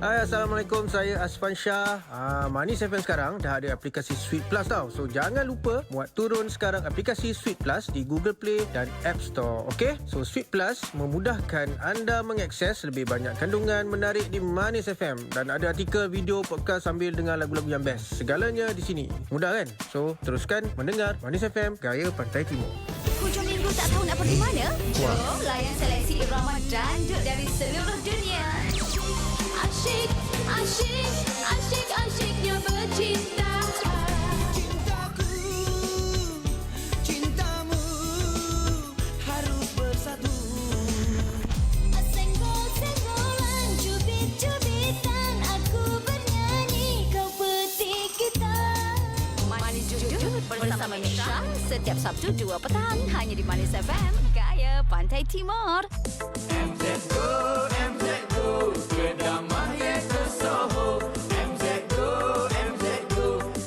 Hai, Assalamualaikum. Saya Asfan Shah. Manis FM sekarang dah ada aplikasi Sweet Plus tau. So, jangan lupa muat turun sekarang aplikasi Sweet Plus di Google Play dan App Store. Okey? So, Sweet Plus memudahkan anda mengakses lebih banyak kandungan menarik di Manis FM. Dan ada artikel, video, podcast sambil dengar lagu-lagu yang best. Segalanya di sini. Mudah kan? So, teruskan mendengar Manis FM, Gaya Pantai Timur. Hujung minggu tak tahu nak pergi mana? Jom layan seleksi irama dandut dari seluruh dunia. Asyik, asyik, asyik, asyiknya bercinta. Cintaku, cintamu harus bersatu. Senggol-senggolan, cubit-cubitan, aku bernyanyi, kau petik kita. Manis Jujur bersama Misha, setiap Sabtu 2 petang, hanya di Manis FM, Gaya Pantai Timur. MZ Go, kedamaian tersohor. MZ Go,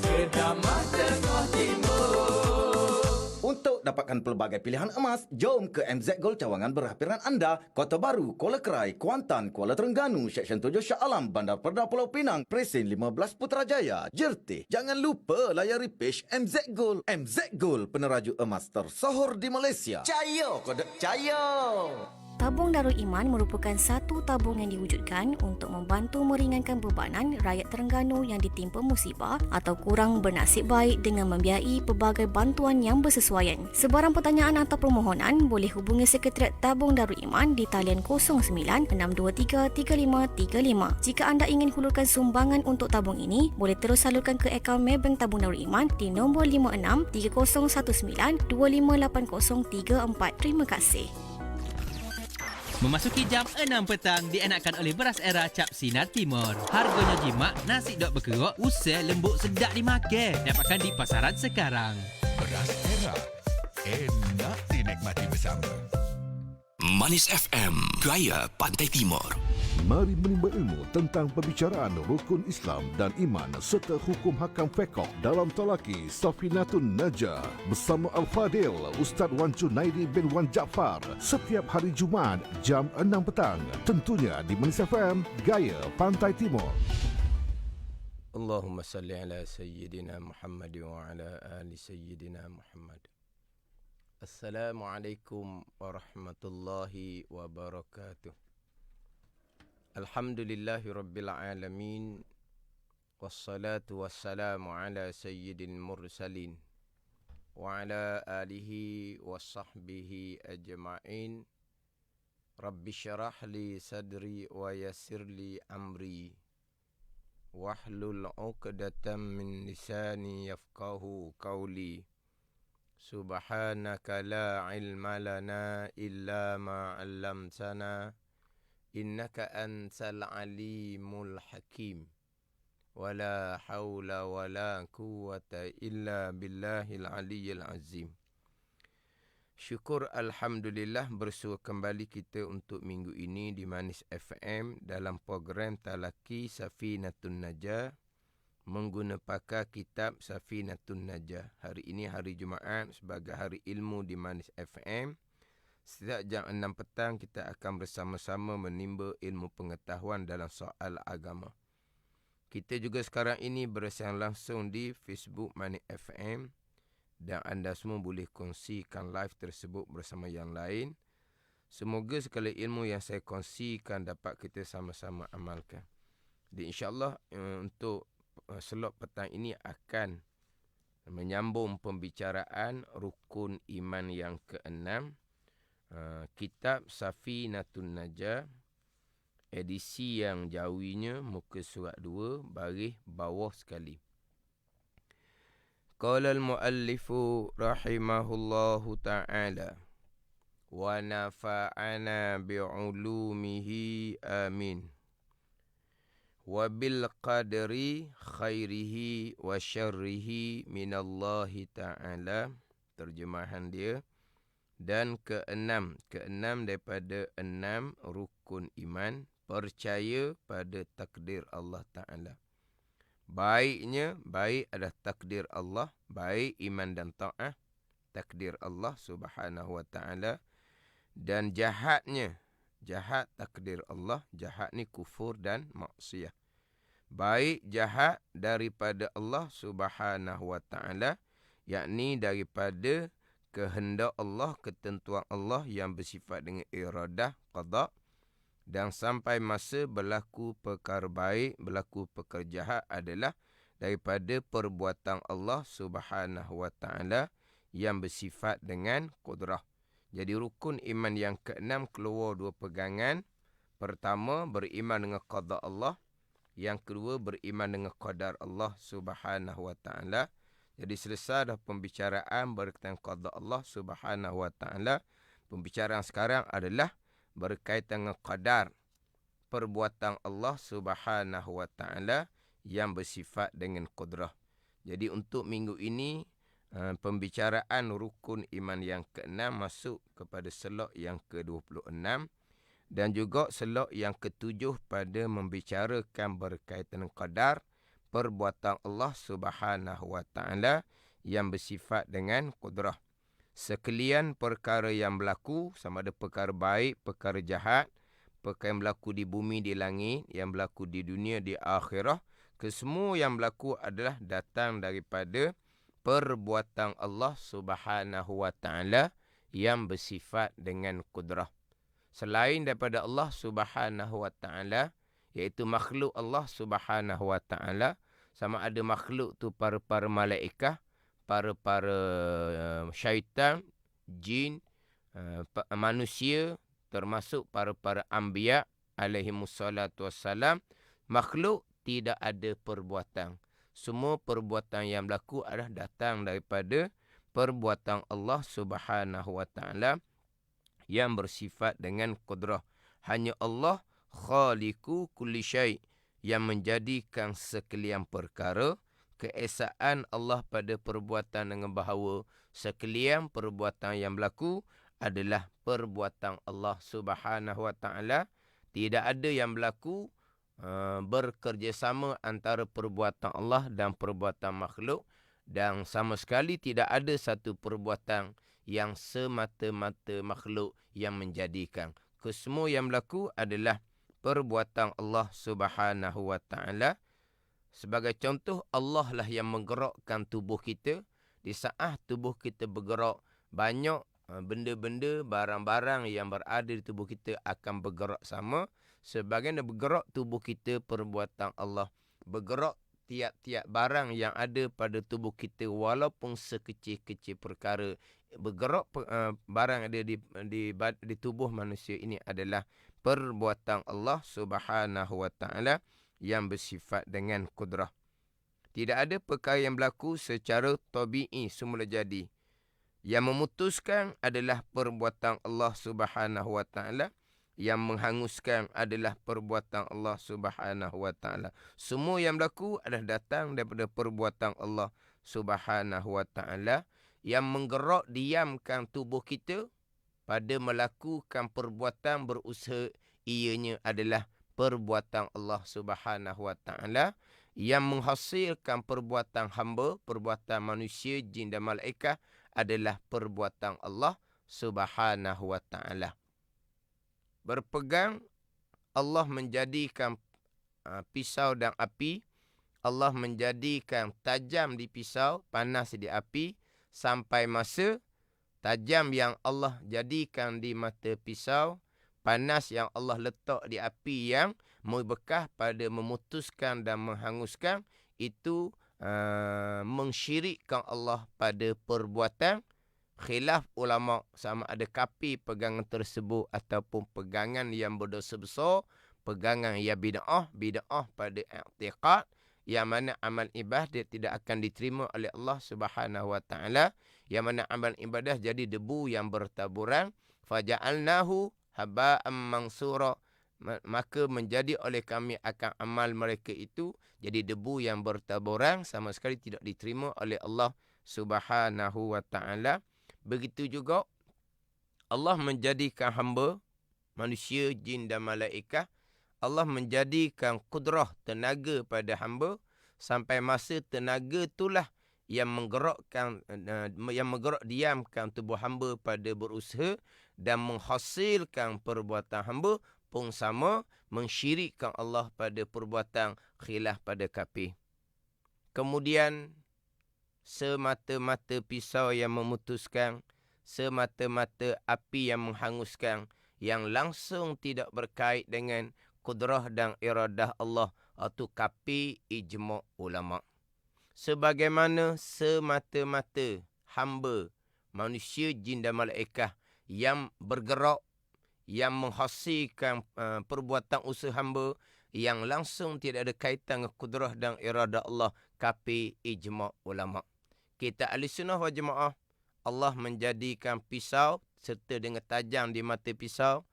kedamaian Tengah Timur. Untuk dapatkan pelbagai pilihan emas, jom ke MZ Gold cawangan berhampiran anda, Kota Baru, Kuala Kerai, Kuantan, Kuala Terengganu, Seksyen 7 Shah Alam, Bandar Perda Pulau Pinang, Presin 15 Putrajaya, Jertih. Jangan lupa layari page MZ Gold. MZ Gold, peneraju emas tersohor di Malaysia. Cayo, kodek cayo. Tabung Darul Iman merupakan satu tabung yang diwujudkan untuk membantu meringankan bebanan rakyat Terengganu yang ditimpa musibah atau kurang bernasib baik dengan membiayai pelbagai bantuan yang bersesuaian. Sebarang pertanyaan atau permohonan boleh hubungi Sekretariat Tabung Darul Iman di talian 09-623-3535. Jika anda ingin hulurkan sumbangan untuk tabung ini, boleh terus salurkan ke akaun Maybank Tabung Darul Iman di nombor 56-3019-258034. Terima kasih. Memasuki jam 6 petang dienakkan oleh beras era Cap Sinar Timur. Harganya jimat, nasi dok berkerok, usai lembut sedap dimakan. Dapatkan di pasaran sekarang. Beras Era, enak dinikmati bersama. Manis FM, Gaya Pantai Timur. Mari menimba ilmu tentang pembicaraan rukun Islam dan iman serta hukum hakam fiqh dalam talaki Safinatun Najah bersama Al-Fadil Ustaz Wan Junaidi bin Wan Jaafar setiap hari Jumaat jam 6 petang. Tentunya di Manis FM, Gaya Pantai Timur. Allahumma salli ala Sayyidina Muhammad wa ala ali Sayyidina Muhammad. Assalamualaikum warahmatullahi wabarakatuh. Alhamdulillahi rabbil alamin. Wassalatu wassalamu ala sayyidil mursalin wa ala alihi wa sahbihi ajma'in. Rabbi syarah li sadri wa yassir li amri wahlul 'uqdatam min lisani yafqahu qawli. Subhanaka la ilma lana illa ma 'allamtana innaka antal alimul hakim. Wala hawla wala quwwata illa billahil aliyyil azim. Syukur Alhamdulillah bersua kembali kita untuk minggu ini di Manis FM dalam program Talaki Safinatun Najah menggunakan pakar kitab Safinatun Najah. Hari ini hari Jumaat sebagai hari ilmu di Manis FM. Setiap jam 6 petang kita akan bersama-sama menimba ilmu pengetahuan dalam soal agama. Kita juga sekarang ini bersiaran langsung di Facebook Manis FM dan anda semua boleh kongsikan live tersebut bersama yang lain. Semoga segala ilmu yang saya kongsikan dapat kita sama-sama amalkan. Dan insyaAllah untuk slot petang ini akan menyambung pembicaraan rukun iman yang ke-6. Kitab Safinatun Najah, edisi yang jawinya muka surat 2 baris bawah sekali. Qala al-muallifu rahimahullahu ta'ala wa nafa'ana bi'ulumihi amin wa bil qadri khairihi wa syarrihi minallahi ta'ala. Terjemahan dia. Dan keenam daripada 6 rukun iman, percaya pada takdir Allah Ta'ala. Baiknya, baik adalah takdir Allah, baik iman dan ta'ah, takdir Allah Subhanahu Wa Ta'ala. Dan jahatnya jahat takdir Allah, jahat ni kufur dan maksiyah. Baik jahat daripada Allah Subhanahu wa taala, yakni daripada kehendak Allah, ketentuan Allah yang bersifat dengan iradah, qada, dan sampai masa berlaku perkara baik, berlaku perkara jahat adalah daripada perbuatan Allah Subhanahu wa taala yang bersifat dengan kudrah. Jadi rukun iman yang keenam keluar dua pegangan. Pertama, beriman dengan qada Allah. Yang kedua, beriman dengan qadar Allah Subhanahu wa taala. Jadi selesai dah pembicaraan berkaitan qada Allah Subhanahu wa taala. Pembicaraan sekarang adalah berkaitan dengan qadar perbuatan Allah Subhanahu wa taala yang bersifat dengan qudrah. Jadi untuk minggu ini pembicaraan rukun iman yang ke-6 masuk kepada slot yang ke-26 dan juga slot yang ke-7 pada membicarakan berkaitan dengan qadar perbuatan Allah Subhanahu wa taala yang bersifat dengan qudrah. Sekalian perkara yang berlaku, sama ada perkara baik, perkara jahat, perkara yang berlaku di bumi, di langit, yang berlaku di dunia, di akhirah, kesemua yang berlaku adalah datang daripada perbuatan Allah Subhanahu wa taala yang bersifat dengan qudrah. Selain daripada Allah Subhanahu wa taala, iaitu makhluk Allah Subhanahu wa taala, sama ada makhluk tu para malaikat, para syaitan, jin, manusia, termasuk para anbiya alaihimussalatu wassalam, makhluk tidak ada perbuatan. Semua perbuatan yang berlaku adalah datang daripada perbuatan Allah Subhanahu wa taala yang bersifat dengan qudrah. Hanya Allah khaliqu kulli syai' yang menjadikan sekalian perkara. Keesaan Allah pada perbuatan dengan bahawa sekalian perbuatan yang berlaku adalah perbuatan Allah Subhanahu wa taala. Tidak ada yang berlaku bekerjasama antara perbuatan Allah dan perbuatan makhluk, dan sama sekali tidak ada satu perbuatan yang semata-mata makhluk yang menjadikan. Kesemua yang berlaku adalah perbuatan Allah Subhanahu wa taala. Sebagai contoh, Allah lah yang menggerakkan tubuh kita. Di saat tubuh kita bergerak, banyak benda-benda, barang-barang yang berada di tubuh kita akan bergerak sama. Sebagaimana bergerak tubuh kita, perbuatan Allah. Bergerak tiap-tiap barang yang ada pada tubuh kita, walaupun sekecil-kecil perkara. Bergerak barang ada di tubuh manusia ini adalah perbuatan Allah Subhanahu wa taala yang bersifat dengan qudrah. Tidak ada perkara yang berlaku secara tabi'i, semula jadi. Yang memutuskan adalah perbuatan Allah Subhanahu wa taala. Yang menghanguskan adalah perbuatan Allah Subhanahu wa taala. Semua yang berlaku adalah datang daripada perbuatan Allah Subhanahu wa taala. Yang menggerak diamkan tubuh kita pada melakukan perbuatan berusaha, ianya adalah perbuatan Allah Subhanahu wa taala. Yang menghasilkan perbuatan hamba, perbuatan manusia, jin dan malaikat adalah perbuatan Allah Subhanahu wa taala. Berpegang, Allah menjadikan pisau dan api. Allah menjadikan tajam di pisau, panas di api, sampai masa tajam yang Allah jadikan di mata pisau, panas yang Allah letak di api yang membekas pada memutuskan dan menghanguskan, itu mensyirikkan Allah pada perbuatan. Khilaf ulama sama ada kafir pegangan tersebut ataupun pegangan yang berdosa besar, pegangan yang bid'ah pada i'tiqad, yang mana amal ibadah tidak akan diterima oleh Allah Subhanahu wa taala, yang mana amal ibadah jadi debu yang bertaburan, faja'alnahu haba'an mansura, maka menjadi oleh kami akan amal mereka itu jadi debu yang bertaburan, sama sekali tidak diterima oleh Allah Subhanahu wa taala. Begitu juga Allah menjadikan hamba, manusia, jin dan malaikat. Allah menjadikan kudrah, tenaga pada hamba, sampai masa tenaga itulah yang menggerak diamkan tubuh hamba pada berusaha dan menghasilkan perbuatan hamba pun sama mensyirikkan Allah pada perbuatan khilaf pada kafir. Kemudian semata-mata pisau yang memutuskan, semata-mata api yang menghanguskan, yang langsung tidak berkait dengan kudrah dan iradah Allah atau kafir ijma' ulama'. Sebagaimana semata-mata hamba, manusia, jin dan malaikat yang bergerak, yang menghasilkan perbuatan usaha hamba yang langsung tidak ada kaitan dengan kudrah dan iradah Allah, kafir ijma' ulama'. Kita ahli sunnah wal jamaah, Allah menjadikan pisau serta dengan tajam di mata pisau.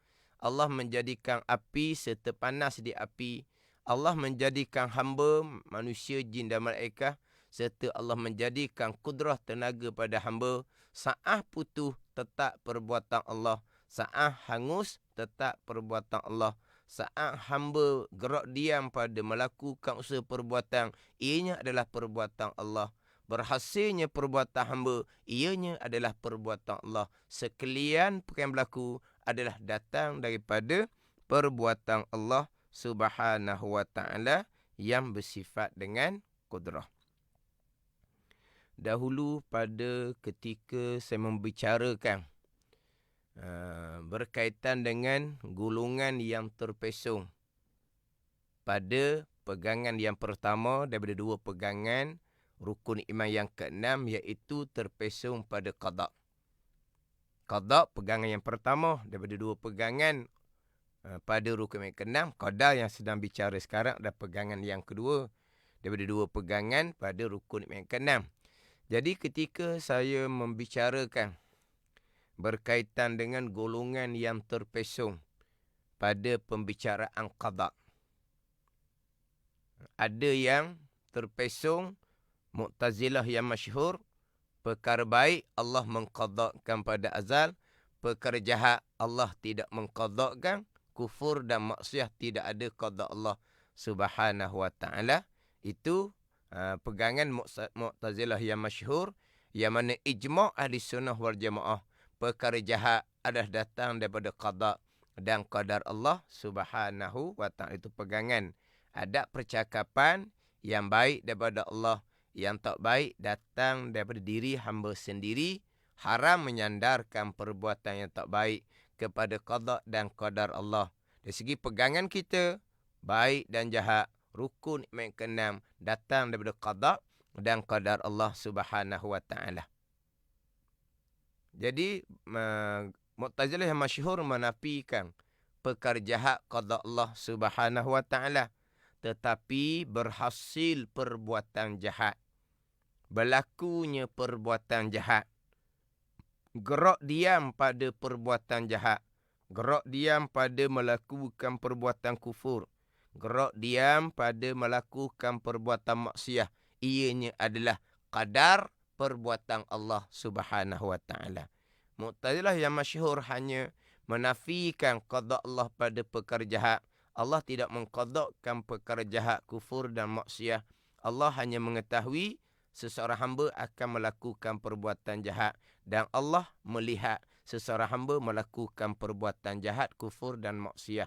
Allah menjadikan api serta panas di api. Allah menjadikan hamba, manusia, jin dan malaikat, serta Allah menjadikan kudrah tenaga pada hamba. Sa'ah putuh tetap perbuatan Allah, sa'ah hangus tetap perbuatan Allah. Saat hamba gerak diam pada melakukan usaha perbuatan, ianya adalah perbuatan Allah. Berhasilnya perbuatan hamba, ianya adalah perbuatan Allah. Sekalian perkara yang berlaku adalah datang daripada perbuatan Allah Subhanahu wa ta'ala yang bersifat dengan kudrah. Dahulu pada ketika saya membicarakan berkaitan dengan golongan yang terpesong pada pegangan yang pertama daripada dua pegangan rukun iman yang keenam, iaitu terpesong pada qada. Qada pegangan yang pertama daripada dua pegangan pada rukun iman yang keenam. Qada yang sedang bicara sekarang adalah pegangan yang kedua daripada dua pegangan pada rukun iman yang keenam. Jadi ketika saya membicarakan berkaitan dengan golongan yang terpesong pada pembicaraan qada, ada yang terpesong Mu'tazilah yang masyhur, perkara baik Allah mengqadakkan pada azal, perkara jahat Allah tidak mengqadakkan, kufur dan maksiat tidak ada qada Allah Subhanahu wa ta'ala. Itu pegangan Mu'tazilah yang masyhur, yang mana ijma' ahli sunnah wal jamaah, perkara jahat adalah datang daripada qada dan qadar Allah Subhanahu wa ta'ala. Itu pegangan. Ada percakapan yang baik daripada Allah, yang tak baik datang daripada diri hamba sendiri. Haram menyandarkan perbuatan yang tak baik kepada qada dan qadar Allah. Dari segi pegangan kita, baik dan jahat, rukun iman keenam datang daripada qada dan qadar Allah Subhanahu wa ta'ala. Jadi Mu'tazilah yang masyhur menafikan perkara jahat qada Allah Subhanahu wa ta'ala, tetapi berhasil perbuatan jahat, berlakunya perbuatan jahat, gerak diam pada perbuatan jahat, gerak diam pada melakukan perbuatan kufur, gerak diam pada melakukan perbuatan maksiat, ianya adalah qadar perbuatan Allah Subhanahu wa ta'ala. Mu'tazilah yang masyhur hanya menafikan qada Allah pada perkara jahat. Allah tidak mengqadakkan perkara jahat, kufur dan maksiat. Allah hanya mengetahui seseorang hamba akan melakukan perbuatan jahat, dan Allah melihat seseorang hamba melakukan perbuatan jahat, kufur dan maksiat.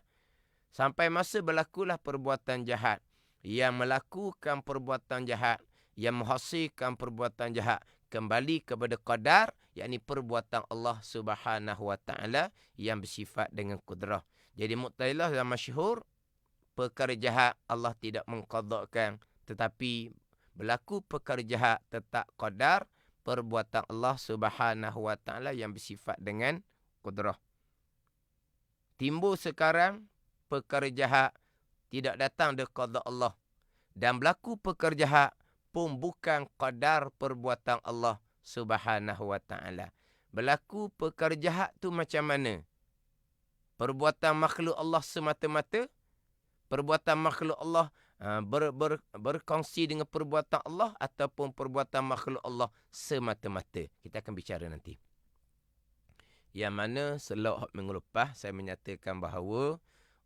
Sampai masa berlakulah perbuatan jahat, yang melakukan perbuatan jahat, yang menghasilkan perbuatan jahat, kembali kepada qadar, yakni perbuatan Allah Subhanahu wa ta'ala yang bersifat dengan kudrah. Jadi Mu'tazilah yang masyhur, perkara jahat Allah tidak mengqadakkan, tetapi berlaku perkara jahat tetap qadar perbuatan Allah Subhanahu wa ta'ala yang bersifat dengan kudrah. Timbul sekarang perkara jahat tidak datang dari qada Allah, dan berlaku perkara jahat pun bukan qadar perbuatan Allah Subhanahu wa ta'ala. Berlaku perkara jahat tu macam mana? Perbuatan makhluk Allah semata-mata, perbuatan makhluk Allah berkongsi dengan perbuatan Allah, ataupun perbuatan makhluk Allah semata-mata. Kita akan bicara nanti. Yang mana selok minggu lepas saya menyatakan bahawa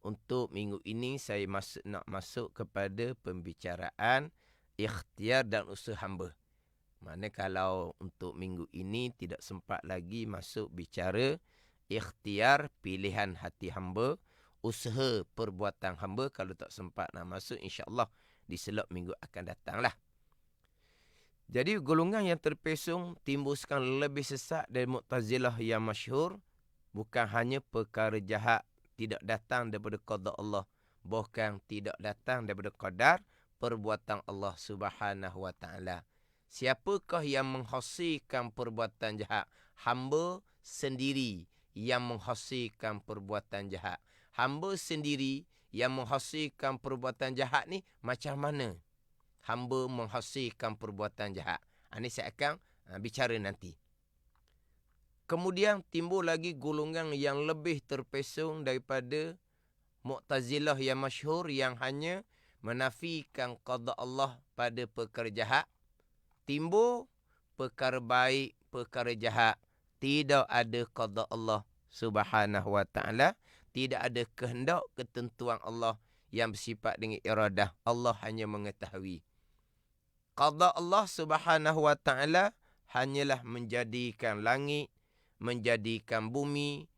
untuk minggu ini saya nak masuk kepada pembicaraan ikhtiar dan usaha hamba. Mana kalau untuk minggu ini tidak sempat lagi masuk bicara ikhtiar pilihan hati hamba, usaha perbuatan hamba, kalau tak sempat nak masuk, insya-Allah di selok minggu akan datanglah. Jadi golongan yang terpesong timbul sekarang lebih sesat dari Mu'tazilah yang masyhur, bukan hanya perkara jahat tidak datang daripada qada Allah, bahkan tidak datang daripada qadar perbuatan Allah Subhanahu wa taala. Siapakah yang menghasilkan perbuatan jahat? Hamba sendiri yang menghasilkan perbuatan jahat. Hamba sendiri yang menghasilkan perbuatan jahat ni macam mana? Hamba menghasilkan perbuatan jahat. Ini saya akan bicara nanti. Kemudian timbul lagi golongan yang lebih terpesong daripada Mu'tazilah yang masyhur, yang hanya menafikan qada Allah pada perkara jahat. Timbul perkara baik, perkara jahat. Tidak ada qada Allah Subhanahu wa taala, tidak ada kehendak ketentuan Allah yang bersifat dengan iradah. Allah hanya mengetahui. Qada Allah Subhanahu wa taala hanyalah menjadikan langit, menjadikan bumi,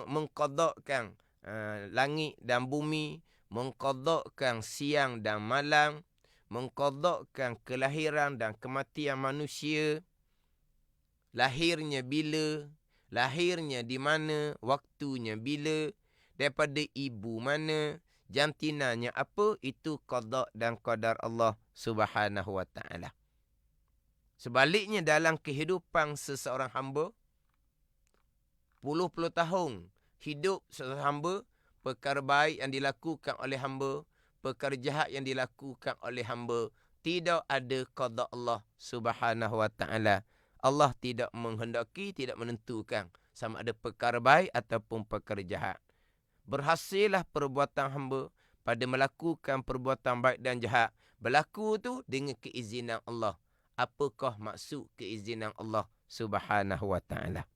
mengqadakkan langit dan bumi, mengqadakkan siang dan malam, mengqadakkan kelahiran dan kematian manusia, lahirnya bila, lahirnya di mana, waktunya bila, daripada ibu mana, jantinanya apa, itu qada dan qadar Allah Subhanahu wa taala. Sebaliknya dalam kehidupan seseorang hamba, puluh-puluh tahun hidup seseorang hamba, perkara baik yang dilakukan oleh hamba, perkara jahat yang dilakukan oleh hamba, tidak ada qada Allah Subhanahu wa taala. Allah tidak menghendaki, tidak menentukan sama ada perkara baik ataupun perkara jahat. Berhasillah perbuatan hamba pada melakukan perbuatan baik dan jahat. Berlaku tu dengan keizinan Allah. Apakah maksud keizinan Allah Subhanahu wa taala?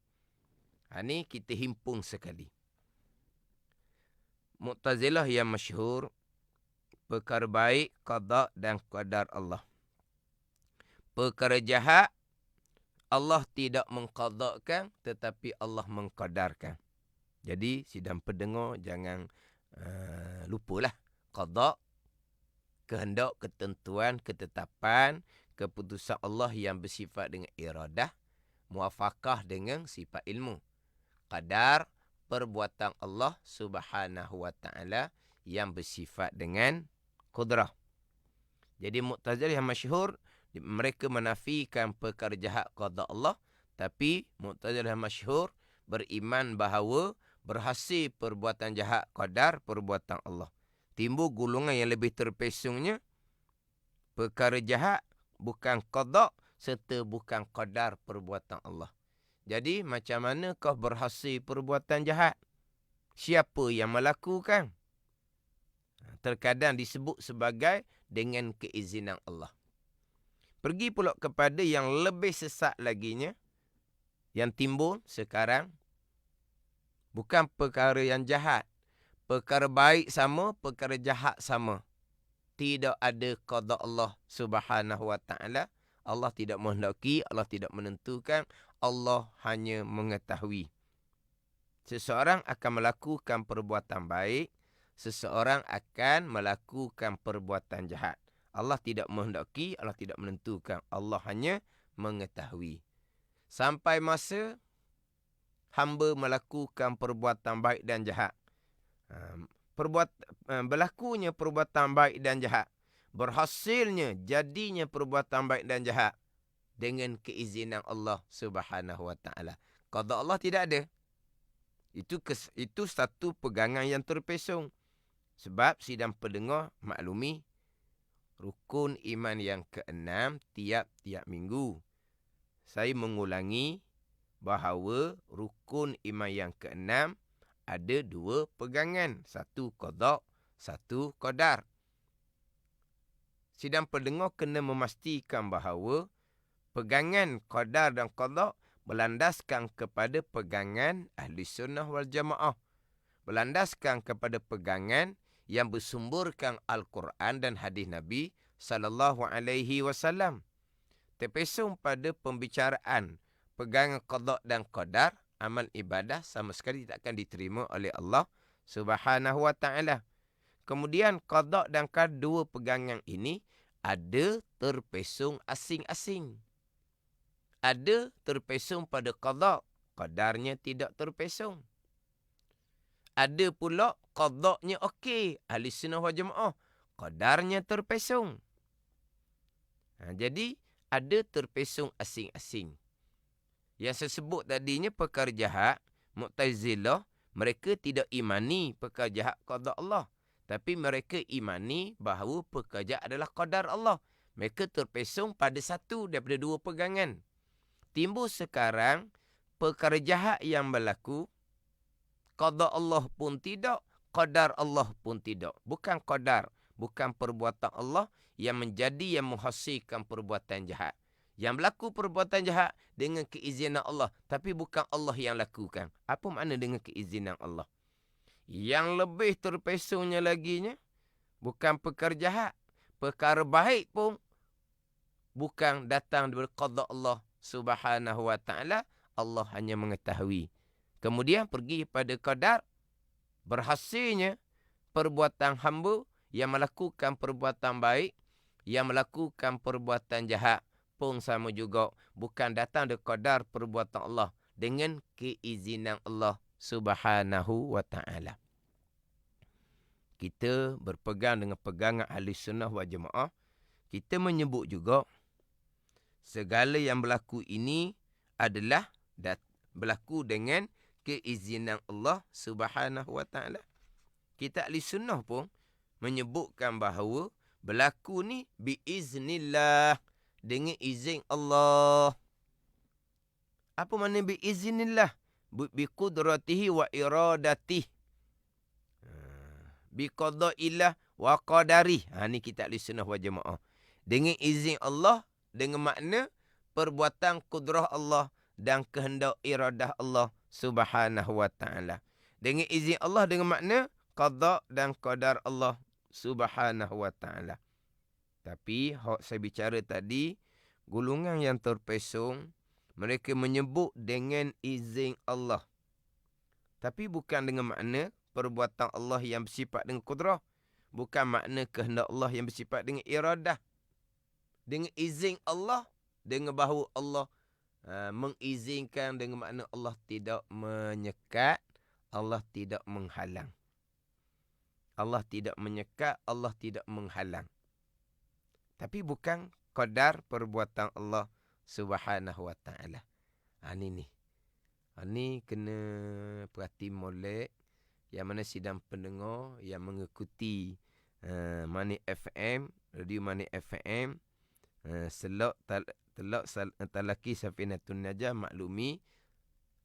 Ini kita himpun sekali. Mu'tazilah yang masyhur, perkara baik qada dan qadar Allah. Perkara jahat Allah tidak mengqadakan, tetapi Allah mengqadarkan. Jadi sidang pendengar jangan lupalah qada, kehendak, ketentuan, ketetapan, keputusan Allah yang bersifat dengan iradah, muafakah dengan sifat ilmu. Qadar, perbuatan Allah Subhanahu wa taala yang bersifat dengan qudrah. Jadi Mu'tazilah yang masyhur, mereka menafikan perkara jahat qada Allah, tapi Mu'tazilah yang masyhur beriman bahawa berhasil perbuatan jahat qadar perbuatan Allah. Timbul golongan yang lebih terpesongnya, perkara jahat bukan qada serta bukan qadar perbuatan Allah. Jadi macam manakah berhasil perbuatan jahat? Siapa yang melakukan? Terkadang disebut sebagai dengan keizinan Allah. Pergi pula kepada yang lebih sesat laginya, yang timbul sekarang, bukan perkara yang jahat. Perkara baik sama, perkara jahat sama. Tidak ada qada Allah Subhanahu wa taala. Allah tidak menghendaki, Allah tidak menentukan, Allah hanya mengetahui. Seseorang akan melakukan perbuatan baik, seseorang akan melakukan perbuatan jahat. Allah tidak menghendaki, Allah tidak menentukan, Allah hanya mengetahui. Sampai masa hamba melakukan perbuatan baik dan jahat. Berlakunya perbuatan baik dan jahat, berhasilnya jadinya perbuatan baik dan jahat dengan keizinan Allah Subhanahu wa taala. Qada Allah tidak ada. Itu satu pegangan yang terpesong. Sebab sidang pendengar maklumi, rukun iman yang ke-6 tiap-tiap minggu saya mengulangi bahawa rukun iman yang ke-6 ada dua pegangan. Satu qada, satu qadar. Sidang pendengar kena memastikan bahawa pegangan qadar dan qada berlandaskan kepada pegangan Ahli Sunnah wal Jamaah. Berlandaskan kepada pegangan yang bersumberkan Al-Quran dan hadis Nabi sallallahu alaihi wasallam. terpesong pada pembicaraan pegangan qada dan qadar, amal ibadah sama sekali tak akan diterima oleh Allah Subhanahu wa taala. Kemudian qada dan qadar, dua pegangan ini ada terpesong asing-asing. Ada terpesong pada qada, qadarnya tidak terpesong. Ada pula qadanya okey, ahli sunnah wal jamaah, qadarnya terpesong. Jadi ada terpesong asing-asing. Yang saya sebut tadinya perkara jahat, Mu'tazilah, mereka tidak imani perkara jahat qada Allah. Tapi mereka imani bahawa perkara jahat adalah qadar Allah. Mereka terpesong pada satu daripada dua pegangan. Timbul sekarang perkara jahat yang berlaku, qada Allah pun tidak, qadar Allah pun tidak. Bukan qadar, bukan perbuatan Allah yang menjadi yang menghasilkan perbuatan jahat. Yang berlaku perbuatan jahat dengan keizinan Allah, tapi bukan Allah yang lakukan. Apa makna dengan keizinan Allah? Yang lebih terpesongnya laginya, bukan perkara jahat, perkara baik pun bukan datang dari qada Allah Subhanahu wa taala, Allah hanya mengetahui. Kemudian pergi pada qadar, berhasilnya perbuatan hamba yang melakukan perbuatan baik, yang melakukan perbuatan jahat pun sama juga, bukan datang dari qadar perbuatan Allah, dengan keizinan Allah Subhanahu wa taala. Kita berpegang dengan pegangan ahli sunnah wal jamaah. Kita menyebut juga segala yang berlaku ini adalah berlaku dengan keizinan Allah Subhanahu wa taala. Kita ahli sunnah pun menyebutkan bahawa berlaku ni biiznillah, dengan izin Allah. Apa makna biiznillah? Biqudratihi wa iradatihi. Biqada'illah wa qadarih. Ni kita ahli sunnah wal jamaah. Dengan izin Allah, dengan makna perbuatan kudrah Allah dan kehendak iradah Allah Subhanahu wa taala. Dengan izin Allah, dengan makna qada dan qadar Allah Subhanahu wa taala. Tapi saya bicara tadi, golongan yang terpesong, mereka menyebut dengan izin Allah. Tapi bukan dengan makna perbuatan Allah yang bersifat dengan kudrah. Bukan makna kehendak Allah yang bersifat dengan iradah. Dengan izin Allah, dengan bahawa Allah mengizinkan, dengan makna Allah tidak menyekat, Allah tidak menghalang. Allah tidak menyekat, Allah tidak menghalang. Tapi bukan qadar perbuatan Allah Subhanahu wa taala. Ini kena perhati molek. Yang mana sidang pendengar yang mengikuti Money FM, Radio Money FM, selok talaki Safinatun Najah, maklumi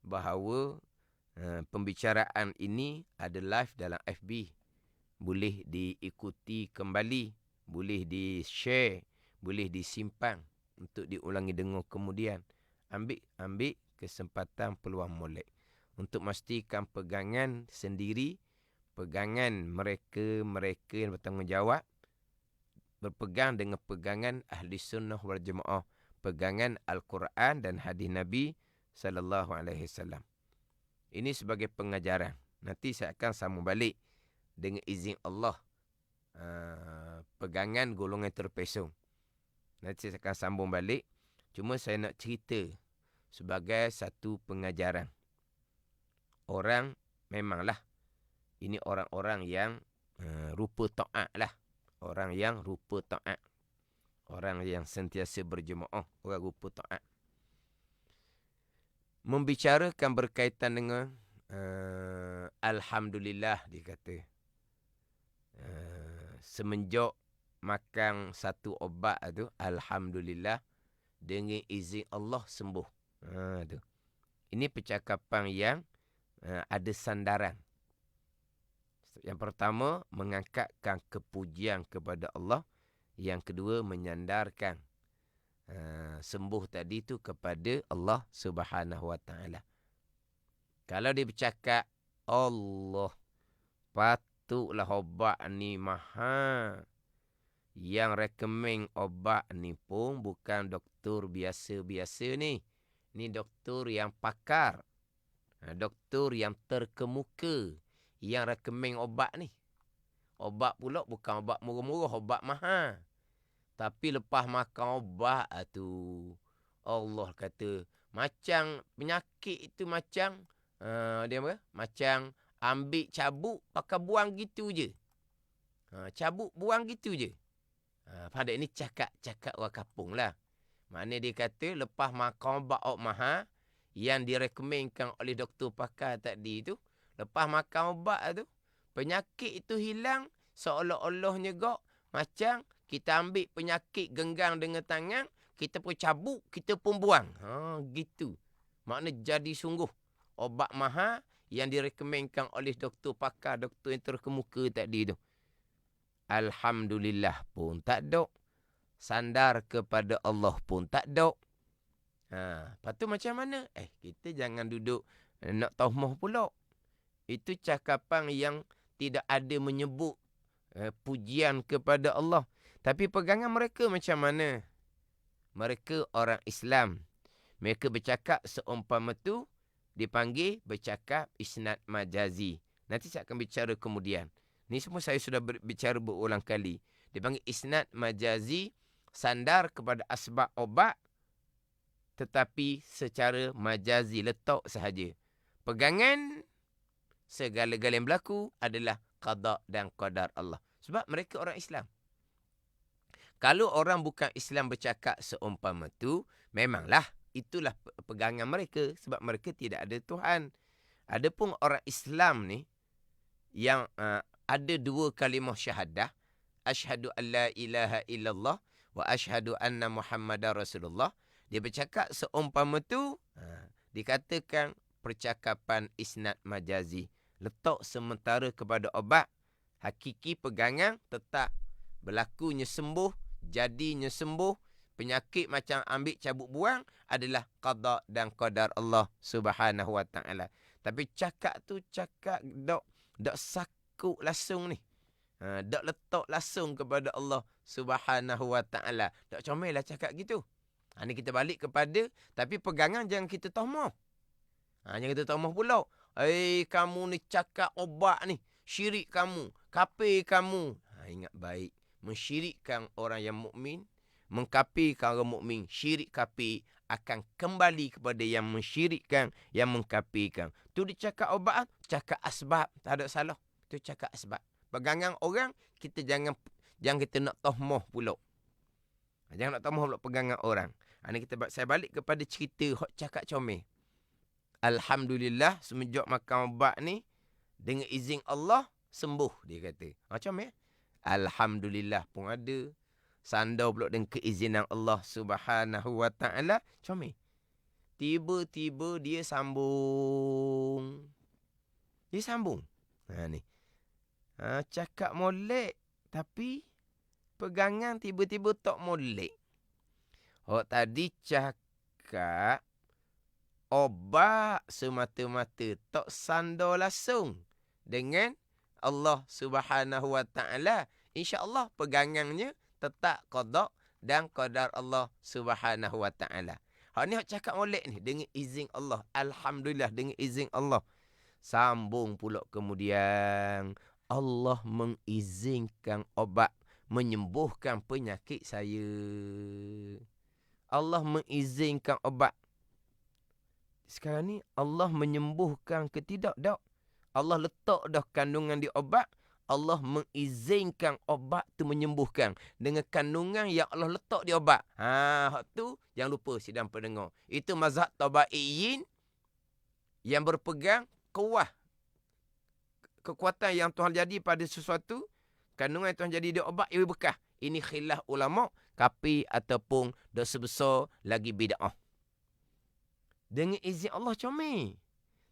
bahawa pembicaraan ini ada live dalam FB. Boleh diikuti kembali, boleh di-share, boleh disimpan untuk diulangi dengar kemudian. Ambil kesempatan peluang molek untuk memastikan pegangan sendiri, pegangan mereka yang bertanggungjawab, berpegang dengan pegangan ahli sunnah wal jamaah, pegangan Al-Quran dan hadis Nabi sallallahu alaihi wasallam. Ini sebagai pengajaran. Nanti saya akan sambung balik dengan izin Allah, pegangan golongan terpesong. Nanti saya akan sambung balik. Cuma saya nak cerita sebagai satu pengajaran. Orang memanglah, ini orang-orang yang rupa taat lah. Orang yang rupa taat. Orang yang sentiasa berjemaah, orang rupa taat. Membicarakan berkaitan dengan Alhamdulillah, dia kata. Semenjak makan satu obat tu, Alhamdulillah, dengan izin Allah sembuh. Tu. Ini percakapan yang ada sandaran. Yang pertama, mengangkatkan kepujian kepada Allah. Yang kedua, menyandarkan sembuh tadi tu kepada Allah Subhanahu wa taala. Kalau dia bercakap Allah, patutlah obat ni mahal. Yang rekomen obat ni pun bukan doktor biasa-biasa ni. Ni doktor yang pakar. Doktor yang terkemuka. Yang rekomen obat ni. Obat pula bukan obat murah-murah, obat mahal. Tapi lepas makan obat tu, Allah kata, macam penyakit itu macam, dia apa? Macam ambil cabuk, pakai buang gitu je. Cabuk buang gitu je. Pada ini cakap orang kampung lah. Maknanya dia kata lepas makan obat mahal yang direkomenkan oleh doktor pakar tadi tu, lepas makan obat tu, penyakit itu hilang seolah-olah nyegak macam kita ambil penyakit genggang dengan tangan, kita pun cabuk, kita pun buang. Gitu. Maknanya jadi sungguh obat mahal yang direkomenkan oleh doktor pakar, doktor yang terkemuka tadi tu. Alhamdulillah pun tak dok. Sandar kepada Allah pun tak dok. Lepas tu macam mana? Kita jangan duduk nak tahmah pula. Itu cakapan yang tidak ada menyebut pujian kepada Allah. Tapi pegangan mereka macam mana? Mereka orang Islam. Mereka bercakap seumpama tu dipanggil bercakap isnad majazi. Nanti saya akan bicara kemudian. Ni semua saya sudah bicara berulang kali. Dipanggil isnad majazi, sandar kepada asbab obat tetapi secara majazi, letak sahaja. Pegangan segala-gala yang berlaku adalah qada dan qadar Allah. Sebab mereka orang Islam. Kalau orang bukan Islam bercakap seumpama tu, memanglah itulah pegangan mereka. Sebab mereka tidak ada Tuhan. Adapun orang Islam ni yang ada dua kalimah syahadah, asyhadu an la ilaha illallah wa asyhadu anna Muhammadar Rasulullah, dia bercakap seumpama tu, dikatakan percakapan isnad majazi, letak sementara kepada obat. Hakiki pegangan tetap berlakunya sembuh, jadinya sembuh. Penyakit macam ambil cabut buang adalah qada dan qadar Allah Subhanahu wa taala. Tapi cakap tu cakap dok sakut langsung ni. Dok letak langsung kepada Allah Subhanahu wa taala. Dok comellah cakap gitu. Ni kita balik kepada, tapi pegangan jangan kita tahmah. Jangan kita tahmah pula. Kamu ni cakap obat ni, syirik kamu, kafir kamu. Ingat baik, mensyirikkan orang yang mukmin, mengkafirkan orang mukmin, syirik kafir akan kembali kepada yang mensyirikkan, yang mengkafirkan. Tu dicakap obat, cakap asbab, tak ada salah. Tu cakap asbab. Pegangan orang, kita jangan kita nak tahmah pula. Jangan nak tahmah pula pegangan orang. Saya balik kepada cerita hok cakap comel. Alhamdulillah semenjak makan obat ni, dengan izin Allah sembuh, dia kata. Macam Alhamdulillah pun ada. Sandar pula dengan keizinan Allah Subhanahu wa taala. Comel. Tiba-tiba dia sambung. Ni. Cakap molek, tapi pegangan tiba-tiba tak molek. Tadi cakap obat semata-mata, tak sandar langsung dengan Allah Subhanahu wa taala. InsyaAllah pegangannya tetap qada dan qadar Allah Subhanahu wa taala. Ni cakap molek ni dengan izin Allah. Alhamdulillah dengan izin Allah. Sambung pula kemudian, Allah mengizinkan obat menyembuhkan penyakit saya. Allah mengizinkan obat. Sekarang ni Allah menyembuhkan ke tidak? Tak. Allah letak dah kandungan di obat. Allah mengizinkan obat tu menyembuhkan dengan kandungan yang Allah letak di obat. Hak tu jangan lupa sidang pendengar. Itu mazhab tabaiyin yang berpegang kuah. Kekuatan yang Tuhan jadi pada sesuatu, kandungan yang Tuhan jadi di obat, ia bekah. Ini khilaf ulama, kafir ataupun dosa besar lagi bid'ah. Dengan izin Allah comel.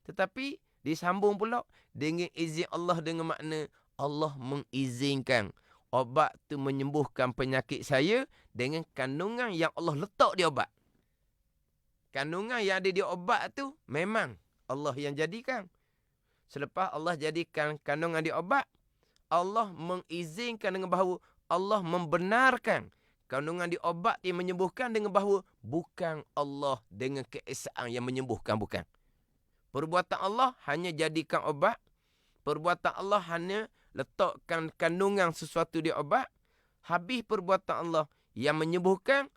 Tetapi disambung pula dengan izin Allah dengan makna Allah mengizinkan obat tu menyembuhkan penyakit saya dengan kandungan yang Allah letak di obat. Kandungan yang ada di obat tu memang Allah yang jadikan. Selepas Allah jadikan kandungan di obat, Allah mengizinkan dengan bahawa Allah membenarkan kandungan diobat yang menyembuhkan dengan bahawa bukan Allah dengan keesaan yang menyembuhkan, bukan. Perbuatan Allah hanya jadikan obat. Perbuatan Allah hanya letakkan kandungan sesuatu di obat. Habis perbuatan Allah yang menyembuhkan,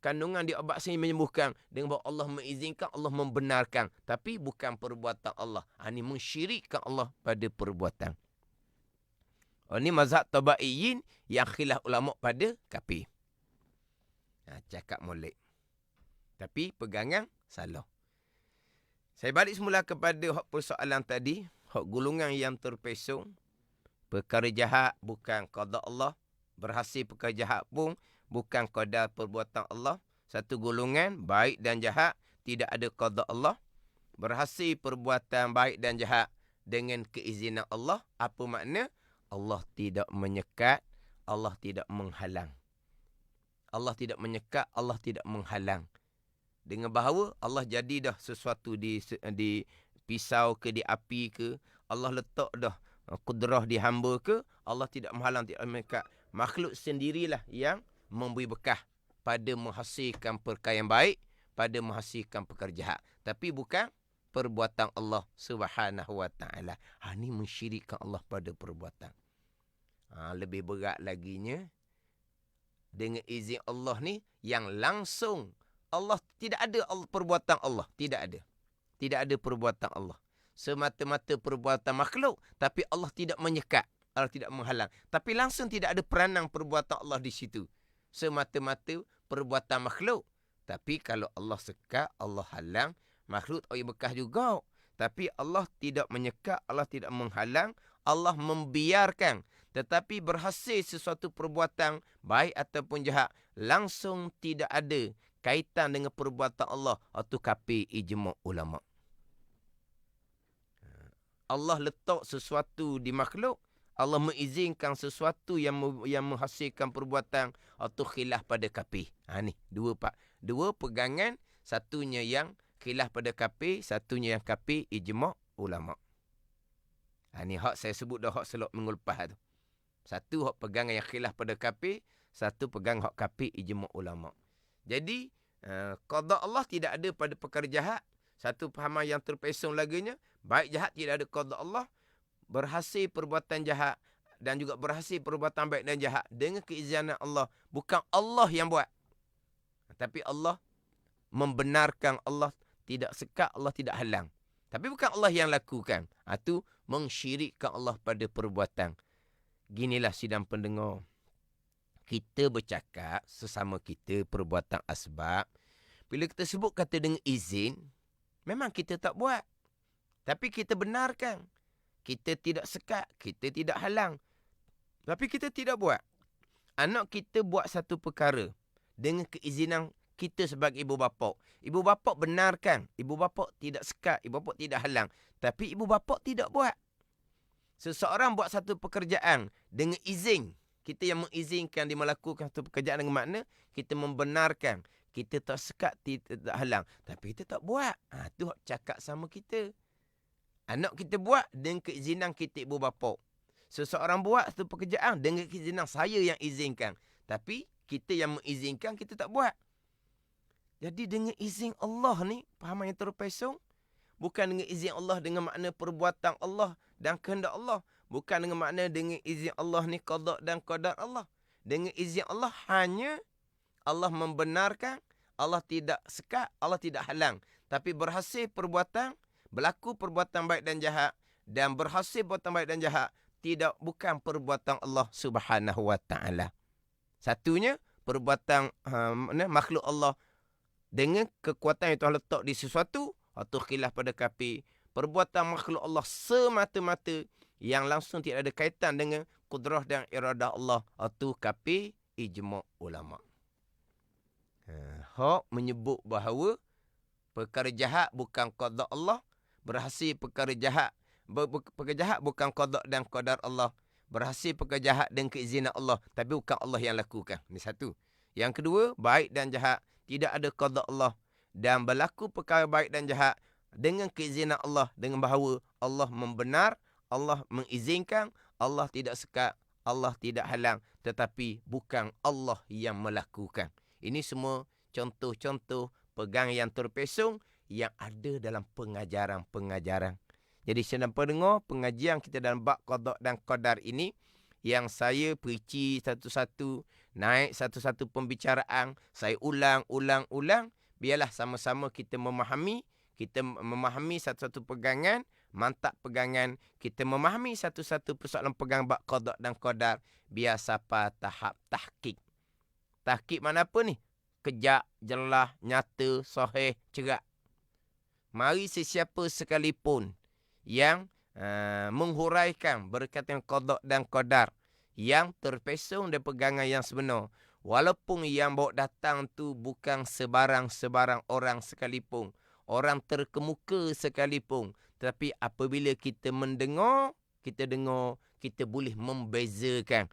kandungan di obat sini menyembuhkan. Dengan bahawa Allah mengizinkan, Allah membenarkan. Tapi bukan perbuatan Allah. Ini mensyirikkan Allah pada perbuatan. Ini mazhab tabaiyin yang khilaf ulama pada kafir. Cakap molek. Tapi pegangan salah. Saya balik semula kepada persoalan tadi. Hak golongan yang terpesong. Perkara jahat bukan qada Allah. Berhasil perkara jahat pun bukan qadar perbuatan Allah. Satu golongan baik dan jahat tidak ada qada Allah. Berhasil perbuatan baik dan jahat dengan keizinan Allah. Apa makna? Allah tidak menyekat, Allah tidak menghalang. Allah tidak menyekat, Allah tidak menghalang. Dengan bahawa Allah jadi dah sesuatu di pisau ke, di api ke, Allah letak dah kudrah di hamba ke, Allah tidak menghalang, tidak menyekat. Makhluk sendirilah yang memberi bekah pada menghasilkan perkara yang baik, pada menghasilkan perkara jahat. Tapi bukan perbuatan Allah Subhanahu wa taala. Ini mensyirikkan Allah pada perbuatan. Lebih berat laginya dengan izin Allah ni yang langsung Allah tidak ada perbuatan Allah, tidak ada. Tidak ada perbuatan Allah. Semata-mata perbuatan makhluk, tapi Allah tidak menyekat, Allah tidak menghalang. Tapi langsung tidak ada peranan perbuatan Allah di situ. Semata-mata perbuatan makhluk. Tapi kalau Allah sekat, Allah halang, makhluk tak bekas juga. Tapi Allah tidak menyekat, Allah tidak menghalang, Allah membiarkan. Tetapi berhasil sesuatu perbuatan baik ataupun jahat, langsung tidak ada kaitan dengan perbuatan Allah. Itu kafir ijma' ulama. Allah letak sesuatu di makhluk, Allah mengizinkan sesuatu yang menghasilkan perbuatan, atau khilaf pada kafir. Ni dua pegangan, satunya yang khilaf pada kafir, satunya yang kafir ijma' ulama. Ni hak saya sebut dah, hak selok minggu lepas tu. Satu hak pegangan yang khilaf pada kafir, satu pegang hak kafir ijma' ulama. Jadi qada Allah tidak ada pada perkara jahat. Satu pahaman yang terpesong laginya, baik jahat tidak ada qada Allah. Berhasil perbuatan jahat dan juga berhasil perbuatan baik dan jahat dengan keizinan Allah. Bukan Allah yang buat. Tapi Allah membenarkan, Allah tidak sekat, Allah tidak halang. Tapi bukan Allah yang lakukan. Itu mensyirikkan Allah pada perbuatan. Ginilah sidang pendengar. Kita bercakap sesama kita perbuatan asbab. Bila kita sebut kata dengan izin, memang kita tak buat. Tapi kita benarkan. Kita tidak sekat, kita tidak halang. Tapi kita tidak buat. Anak kita buat satu perkara dengan keizinan kita sebagai ibu bapa. Ibu bapa benarkan. Ibu bapa tidak sekat, ibu bapa tidak halang. Tapi ibu bapa tidak buat. Seseorang buat satu pekerjaan dengan izin. Kita yang mengizinkan dia melakukan satu pekerjaan dengan makna kita membenarkan. Kita tak sekat, tidak halang. Tapi kita tak buat. Itu cakap sama kita. Anak kita buat dengan keizinan kita ibu bapa. Seseorang buat satu pekerjaan dengan keizinan saya yang izinkan. Tapi kita yang mengizinkan, kita tak buat. Jadi dengan izin Allah ni, fahaman yang terpesong. Bukan dengan izin Allah dengan makna perbuatan Allah dan kehendak Allah. Bukan dengan makna dengan izin Allah ni qada dan qadar Allah. Dengan izin Allah hanya Allah membenarkan, Allah tidak sekat, Allah tidak halang. Tapi berhasil perbuatan, berlaku perbuatan baik dan jahat, dan berhasil perbuatan baik dan jahat, bukan perbuatan Allah Subhanahu wa taala. Satunya perbuatan makhluk Allah dengan kekuatan yang Tuhan letak di sesuatu, atau khilaf pada kafir. Perbuatan makhluk Allah semata-mata yang langsung tidak ada kaitan dengan kudrah dan iradah Allah, atau kafir ijma' ulama. Hak menyebut bahawa perkara jahat bukan qada Allah, berhasil perkara jahat bukan qada dan qadar Allah, berhasil perkara jahat dengan keizinan Allah, tapi bukan Allah yang lakukan. Ini satu. Yang kedua, baik dan jahat tidak ada qada Allah, dan berlaku perkara baik dan jahat dengan keizinan Allah, dengan bahawa Allah membenar, Allah mengizinkan, Allah tidak sekat, Allah tidak halang, tetapi bukan Allah yang melakukan. Ini semua contoh-contoh pegang yang terpesong yang ada dalam pengajaran-pengajaran. Jadi sedang pendengar pengajian kita dalam bab qada dan qadar ini, yang saya perici satu-satu, naik satu-satu pembicaraan, saya ulang, biarlah sama-sama kita memahami satu-satu pegangan, mantap pegangan, kita memahami satu-satu persoalan pegang bab qada dan qadar, biar sampai tahap tahqiq. Tahqiq mana apa ni? Kejak, jelas, nyata, sahih, cerak. Mari sesiapa sekalipun yang menghuraikan berkaitan qada dan qadar, yang terpesong dari pegangan yang sebenar, walaupun yang bawa datang tu bukan sebarang-sebarang orang sekalipun, orang terkemuka sekalipun, tapi apabila kita mendengar, kita boleh membezakan.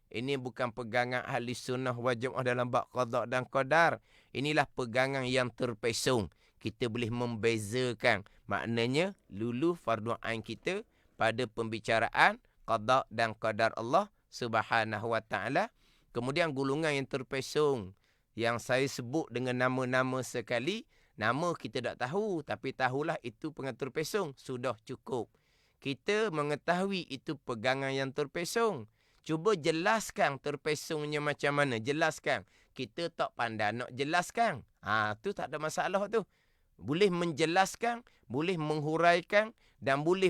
Ini bukan pegangan ahli sunnah wal jamaah dalam bab qada dan qadar. Inilah pegangan yang terpesong. Kita boleh membezakan. Maknanya, lulu fardu ain kita pada pembicaraan qada dan qadar Allah Subhanahu wa ta'ala. Kemudian golongan yang terpesong, yang saya sebut dengan nama-nama sekali, nama kita tak tahu, tapi tahulah itu pengatur terpesong. Sudah cukup. Kita mengetahui itu pegangan yang terpesong. Cuba jelaskan terpesongnya macam mana. Jelaskan. Kita tak pandai nak jelaskan. Tu tak ada masalah tu. Boleh menjelaskan, boleh menghuraikan dan boleh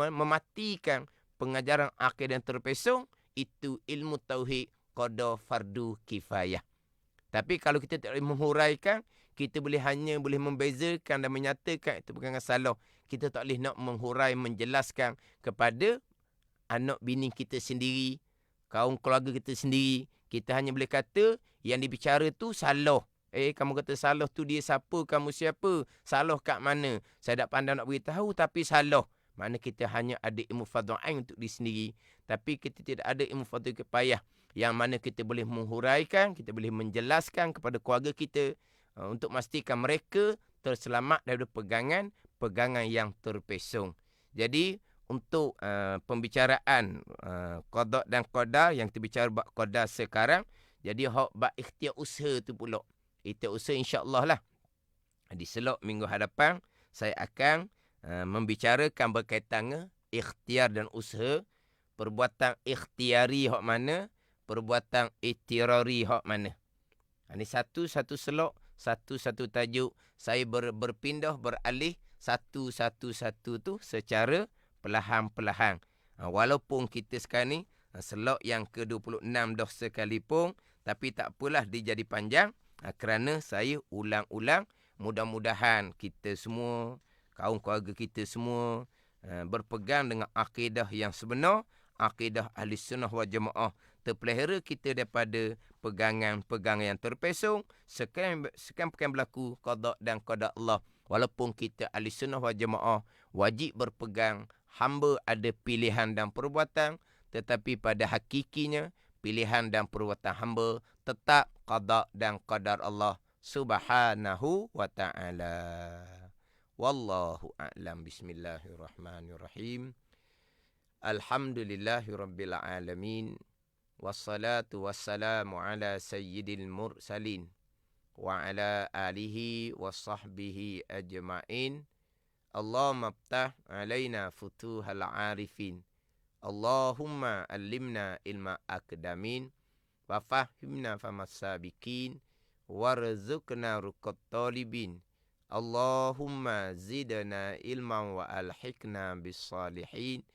mematikan pengajaran akidah yang terpesong. Itu ilmu tauhid qada fardu kifayah. Tapi kalau kita tak boleh menghuraikan, kita hanya boleh membezakan dan menyatakan itu pegangan salah. Kita tak boleh nak menghurai, menjelaskan kepada anak bini kita sendiri, kaum keluarga kita sendiri. Kita hanya boleh kata yang dibicara tu salah. Kamu kata salah tu dia siapa, kamu siapa? Salah kat mana? Saya tak pandai nak beritahu tapi salah. Makna kita hanya ada ilmu fardhu ain untuk diri sendiri. Tapi kita tidak ada ilmu fardhu kifayah. Yang mana kita boleh menghuraikan, kita boleh menjelaskan kepada keluarga kita untuk memastikan mereka terselamat daripada pegangan yang terpesong. Jadi, untuk pembicaraan qada dan qadar yang kita bicara bab qadar sekarang, jadi bab ikhtiar usaha tu pula. Ikhtiar usaha insya-Allah lah. Di selok minggu hadapan saya akan membicarakan berkaitan dengan ikhtiar dan usaha, perbuatan ikhtiari hak mana, perbuatan ikhtirari hak mana. Ini satu-satu selok, satu-satu tajuk. Saya berpindah, beralih satu-satu tu secara perlahan-perlahan. Walaupun kita sekarang ni selok yang ke-26 dah sekalipun, tapi tak apalah dia jadi panjang kerana saya ulang-ulang. Mudah-mudahan kita semua, kaum keluarga kita semua berpegang dengan akidah yang sebenar, akidah ahli sunnah wal jamaah. Terpelihara kita daripada pegangan-pegangan yang terpesong. Sekian berlaku qada dan qadar Allah. Walaupun kita ahli sunnah wal jamaah, wajib berpegang. Hamba ada pilihan dan perbuatan, tetapi pada hakikinya pilihan dan perbuatan hamba tetap qada dan qadar Allah Subhanahu wa ta'ala. Wallahu a'lam. Bismillahirrahmanirrahim. Alhamdulillahirabbil alamin. Wassalatu wassalamu ala sayyidil mursalin wa ala alihi wa sahbihi ajma'in. Allahumma aftah alaina futuhal arifin. Allahumma allimna ilma akdamin wa fahimna famas sabiqin warzuqna ruqat talibin. Allahumma zidna ilman wa alhiqna bis salihin.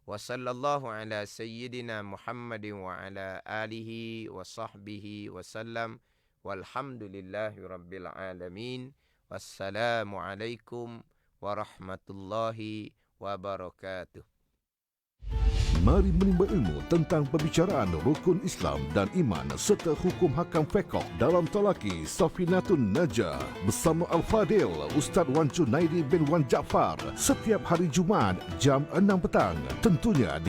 Wa sallallahu ala sayyidina Muhammadin wa ala alihi wa sahbihi wa sallam. Walhamdulillahi rabbil alamin. Wassalamu alaikum warahmatullahi wabarakatuh. Mari menimba ilmu tentang pembicaraan rukun Islam dan iman serta hukum hakam fiqh dalam talaki Safinatun Najah bersama Al-Fadil Ustaz Wan Junaidi bin Wan Jaafar setiap hari Jumaat jam 6 petang. Tentunya